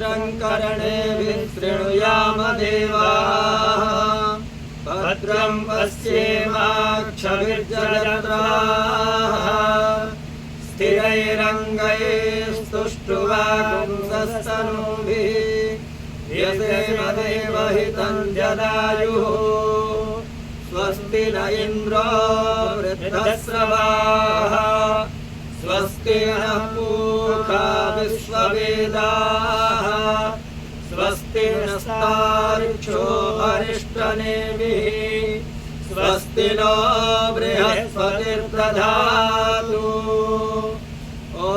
भद्रं कर्णेभिः शृणुयाम देवाः भद्रं पश्येमाक्षभिर्जयत्राः स्थिरैरङ्गैस्तुष्टुवागुंसस्तनूभिः यसेम देवहितं जलायुः स्वस्ति न इन्द्रो वृद्धश्रवाः स्वस्ति नः पूषा विश्ववेदाः स्वस्ति नस्तार्क्ष्यो अरिष्टनेमिः स्वस्ति नो बृहस्पतिर्दधातु ॐ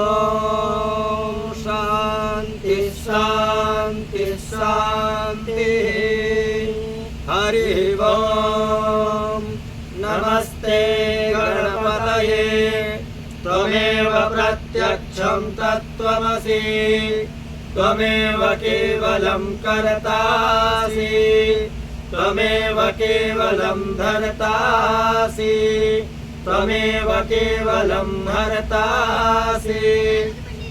शान्ति शान्ति शान्तिः हरिः ॐ नमस्ते गणपतये त्वमेव प्रत्यक्षं तत्त्वमसि त्वमेव केवलं कर्तासि त्वमेव केवलं धर्तासि त्वमेव केवलं हर्तासि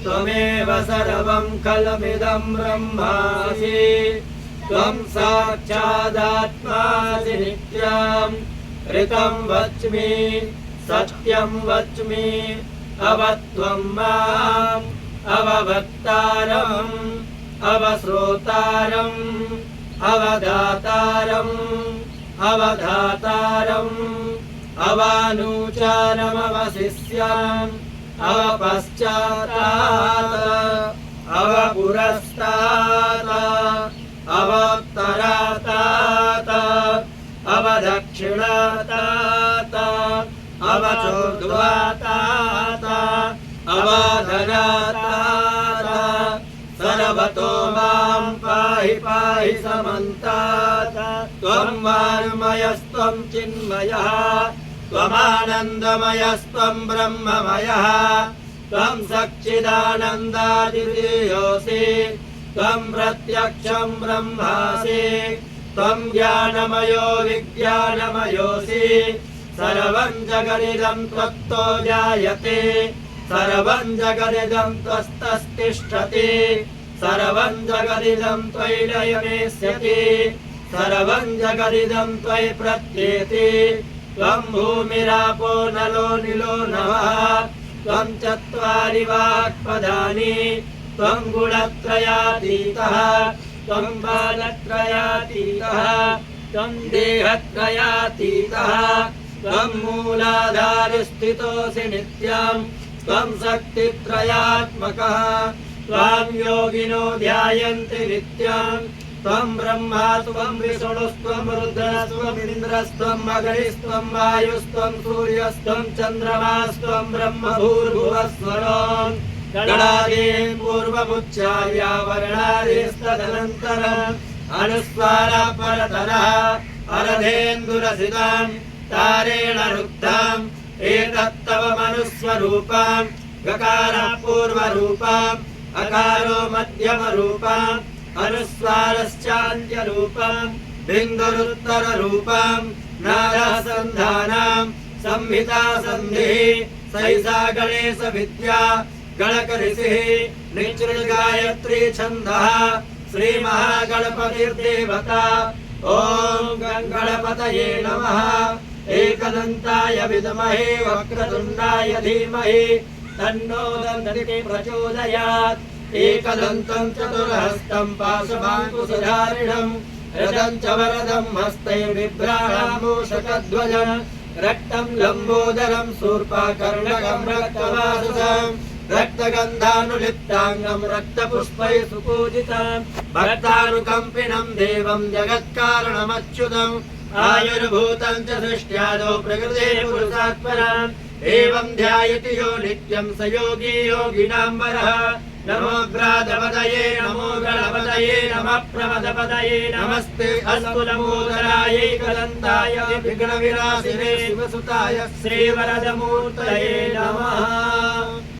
त्वमेव सर्वं खलमिदं ब्रह्मासि त्वं साक्षादात्मासि नित्यं ऋतं वच्मि सत्यं वच्मि अवत्वं माम् अववक्तारम् अवश्रोतारम् अवदातारम् अवधातारम् अवानुचारमवशिष्याम् अवपश्चातात् अवपुरस्तात् अवोत्तरातात् अवदक्षिणातात् अवचोर्ध्वातात् अवाधरातात् सर्वतो मां पाहि पाहि समन्तात् त्वं वाङ्मयस्त्वं चिन्मयः त्वमानन्दमयस्त्वं ब्रह्ममयः त्वं सच्चिदानन्दादिदेयोऽसि त्वं प्रत्यक्षं ब्रह्मासि त्वं ज्ञानमयो विज्ञानमयोऽसि सर्वं जगदिदं त्वत्तो जायते सर्वं जगदिदं त्वस्तस्तिष्ठति सर्वं जगदिदं त्वयि लयमेष्यति सर्वं जगदिदं त्वयि प्रत्येति त्वं भूमिरापो नलो निलो नभः त्वं चत्वारि वाक्पदानि त्वं गुणत्रयातीतः त्वं बालत्रयातीतः त्वं देहत्रयातीतः त्वं मूलाधारस्थितोऽसि नित्यं त्वं शक्तित्रयात्मकः त्वां योगिनो ध्यायन्ति नित्यं त्वं ब्रह्मा त्वं विष्णुस्त्वं रुद्रस्त्वमिन्द्रस्त्वं अग्निस्त्वं वायुस्त्वं सूर्यस्त्वं चन्द्रमास्त्वं ब्रह्म भूर्भुवस्वरम् गणादीन् पूर्वमुच्चार्य वर्णादीस्तदनन्तरम् अनुस्वारा परतरः अरधेन्दुरसितां तारेण रुक्ताम् एतत्तव मनुस्वरूपाम् गकारः पूर्वरूपाम् अकारो मध्यमरूपाम् अनुस्वारश्चान्त्यरूपाम् बिन्दुरुत्तररूपाम् नारः सन्धानाम् संहिता सन्धिः सैषा गणेशविद्या गणकऋषिः निचृगायत्री छन्दः श्रीमहागणपतिर्देवता ॐ गणपतये नमः एकदन्ताय विद्महे वक्रतुण्डाय धीमहि तन्नो दन्ती प्रचोदयात् एकदन्तं चतुर्हस्तं पाशबाङ्कुशधारिणम् रथं च वरदं हस्ते बिभ्राणामूषकध्वजम् रक्तं लम्बोदरं शूर्पकर्णकं रक्तवाससं रक्तगन्धानुलिप्ताङ्गं रक्तपुष्पैः सुपूजितं भक्तानुकम्पिनं देवं जगत्कारणमच्युतम् आयुर्भूतं च सृष्ट्यादौ प्रकृते पुरुषात्परम् एवं ध्यायति यो नित्यं स योगी योगिनां वरः नमो व्रातपतये नमो गणपतये नमः प्रमदपतये नमस्ते अस्तु लम्बोदरायैकदन्ताय विघ्नविनाशिने शिवसुताय श्रीवरदमूर्तये नमः।